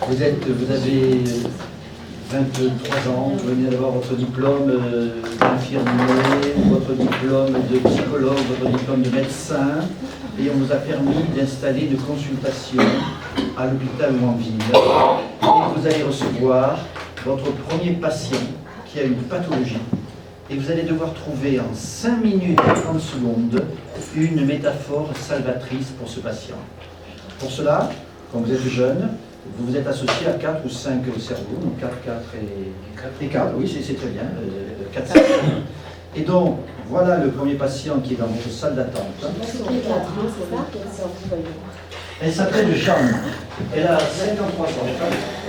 Vous avez 23 ans, vous venez d'avoir votre diplôme d'infirmier, votre diplôme de psychologue, votre diplôme de médecin, et on vous a permis d'installer une consultation à l'hôpital ou en ville. Et vous allez recevoir votre premier patient qui a une pathologie. Et vous allez devoir trouver en 5 minutes et 30 secondes une métaphore salvatrice pour ce patient. Pour cela, quand vous êtes jeune, vous vous êtes associé à 4 ou 5 cerveaux, donc 4 et 4, oui, c'est très bien, 4 cerveaux. Et donc, voilà le premier patient qui est dans votre salle d'attente. Elle s'appelle Jeanne, elle a 53 ans,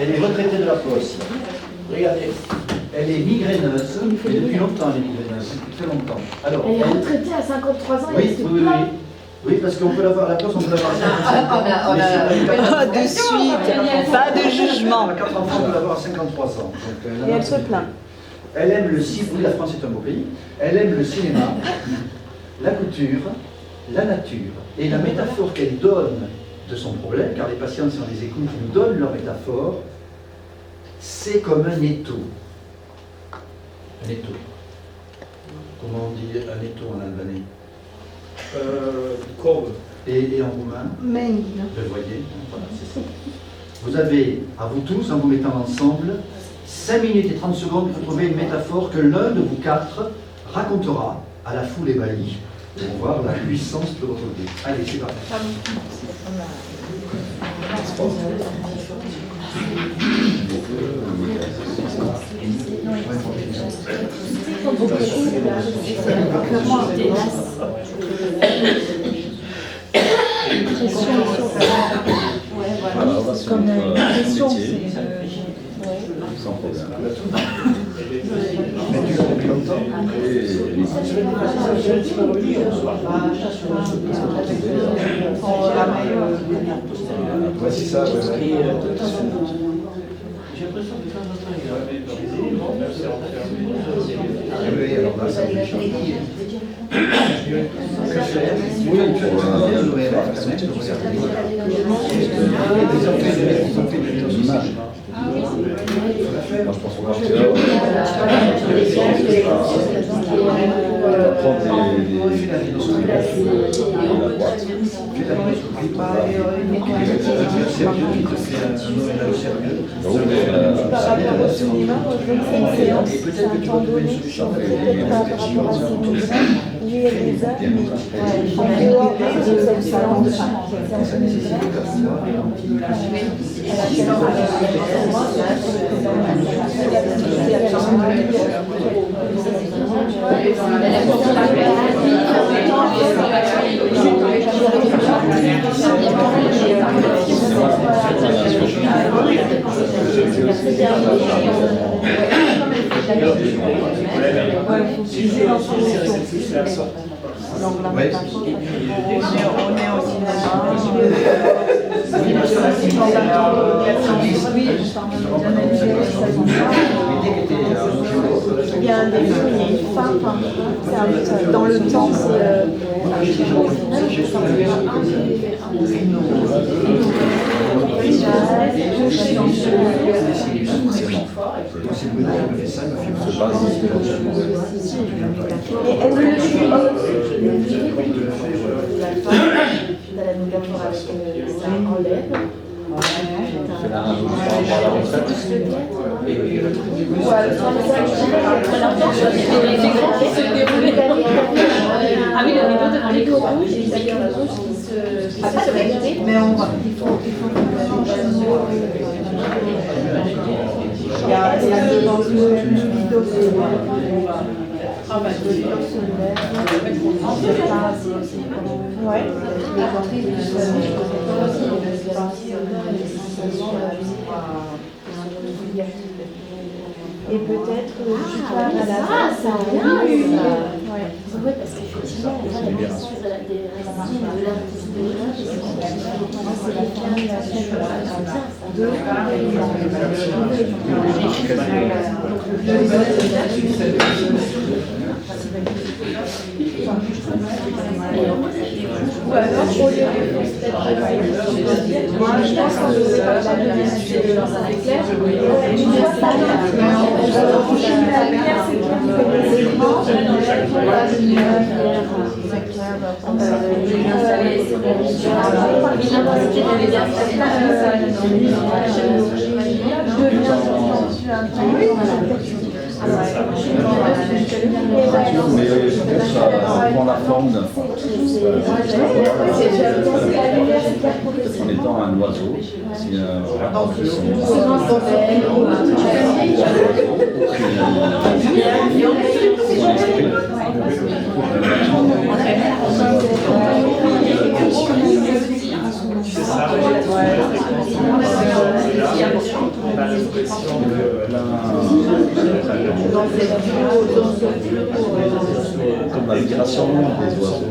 elle est retraitée de la poste. Regardez, elle est migraineuse, et depuis longtemps elle est migraineuse, depuis très longtemps. Alors, elle est retraitée à 53 ans, oui, oui, parce qu'on peut l'avoir à la poste, on peut l'avoir à 55 ans. Pas de suite, pas de jugement. À 4 enfants, on peut l'avoir à 53 ans. Donc, et elle se plaint. Elle aime le cinéma, oui, la France est un beau pays, elle aime le cinéma, la couture, la nature. Et la métaphore qu'elle donne de son problème, car les patients, si on les écoute, nous donnent leur métaphore, c'est comme un étau. Un étau. Comment on dit un étau en albanais? Courbe. Et en roumain? Meng. Vous voyez, voilà, c'est ça. Vous avez, à vous tous, en vous mettant ensemble, 5 minutes et 30 secondes pour trouver une métaphore que l'un de vous 4 racontera à la foule ébahie pour voir la puissance de votre vie. Allez, c'est parti. Comme une pression, sans problème. Mais tu l'as depuis longtemps? Voici ça, J'ai l'impression que de temps en temps, il a brisé. Oui, alors là, ça me change. Que faire? Oui, tu as demandé à l'ORF quand même de regarder. Ils ont fait des images. Moi, je pense qu'on va faire. Prendre par rapport au cinéma, c'est une séance, c'est un temps donné, peut-être par rapport à ces médecins, lui et les hommes, mais en dehors de cette séance, il y a un début, il y a une fin, dans le temps, Ah oui, le rideau devant les rouges, il y a un rouge qui se... mais on va, il faut qu'on change de mot. Il y a dans une vidéo et peut-être plus tard à la fin, ça oui, parce qu'effectivement, on a la question de la racines de l'artiste de l'art, c'est la termination de Ou alors, au lieu de moi, je pense qu'on devrait pas la lumière, c'est dans un éclair. Une fois par là, la lumière, c'est toi qui fais les écrans. La lumière, c'est clair. Mais ça prend la forme d'un phare. En étant un oiseau, c'est un rapport de son. Comme la migration des oiseaux.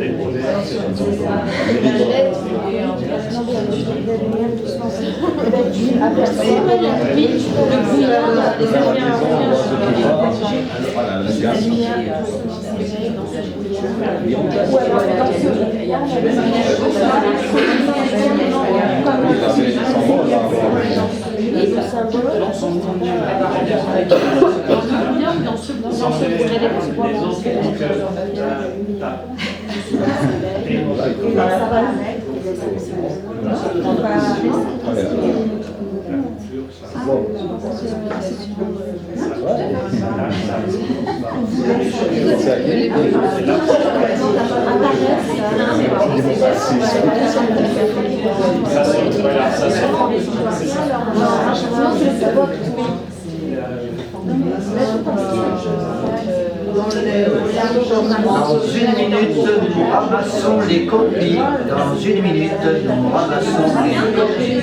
Dans une minute, nous ramassons les copies. Dans une minute, nous ramassons les copies.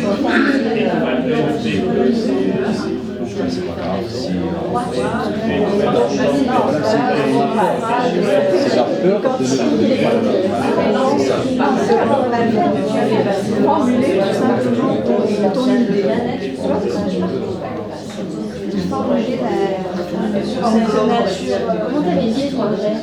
C'est pas grave si c'est la peur de c'est Comment t'as les yeux, toi, vrai?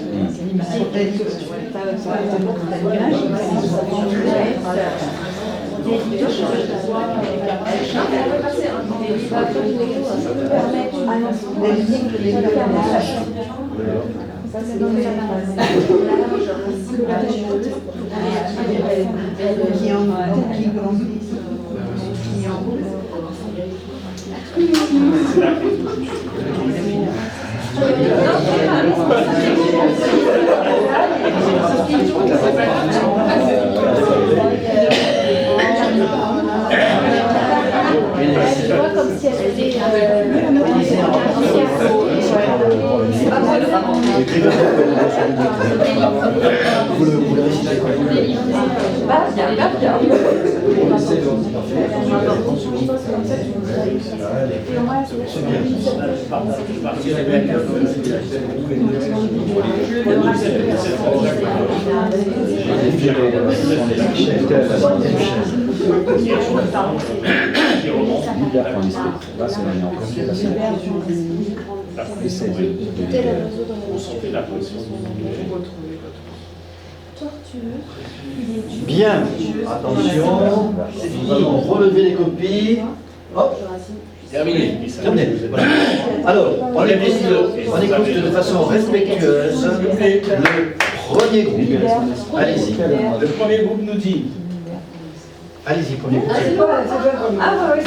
Tu vois, comme si elle était là, c'est l'année encore. Bien, attention, nous allons relever les copies. Hop, terminé. Voilà. Alors, on écoute de façon respectueuse le premier groupe. Allez-y. Le premier groupe nous dit. Allez-y, premier groupe.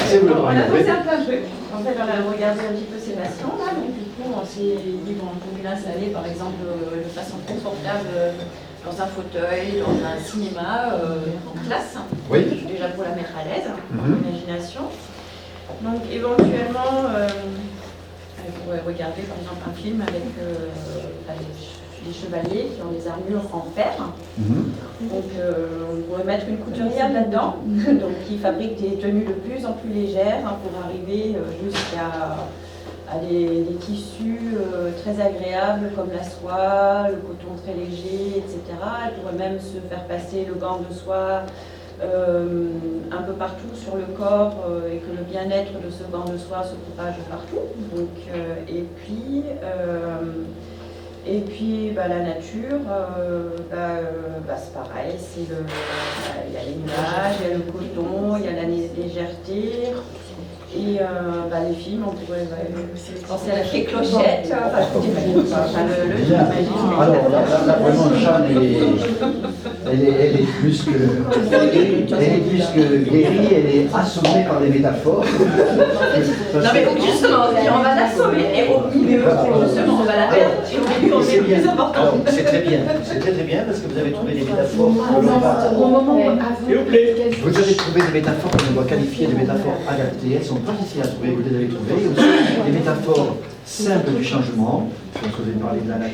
C'est vous le premier. On a posé un plein de trucs. En fait, on a regardé un petit peu ces nations là, donc du coup, on s'est dit qu'on pouvait l'installer par exemple de façon confortable dans un fauteuil, dans un cinéma, en classe. Oui. Déjà pour la mettre à l'aise, imagination. Donc éventuellement, on pourrait regarder par exemple un film avec des chevaliers qui ont des armures en fer. Donc on pourrait mettre une couturière là-dedans, donc qui fabrique des tenues de plus en plus légères pour arriver jusqu'à des tissus très agréables comme la soie, le coton très léger, etc. Elle pourrait même se faire passer le gant de soie un peu partout sur le corps et que le bien-être de ce gant de soie se propage partout. Donc, et puis Et puis la nature, c'est pareil, il y a les nuages, il y a le coton, il y a la légèreté. Et les films, on pourrait penser à la fée Clochette, le jeu imaginaire. Alors là, vraiment, Jeanne, elle est plus que guérie, elle est assommée par des métaphores. Non mais donc justement, on va l'assommer et au milieu, justement, on va la perdre et au milieu, on est le plus important. Alors, c'est très bien parce que vous avez trouvé des métaphores que l'on va... Au moment où S'il vous plaît. Vous avez trouvé des métaphores que l'on doit qualifier de métaphores adaptées, elles sont pas difficiles à trouver, vous les avez trouvées. Et aussi des métaphores simples du changement, parce que vous avez parlé de la nature.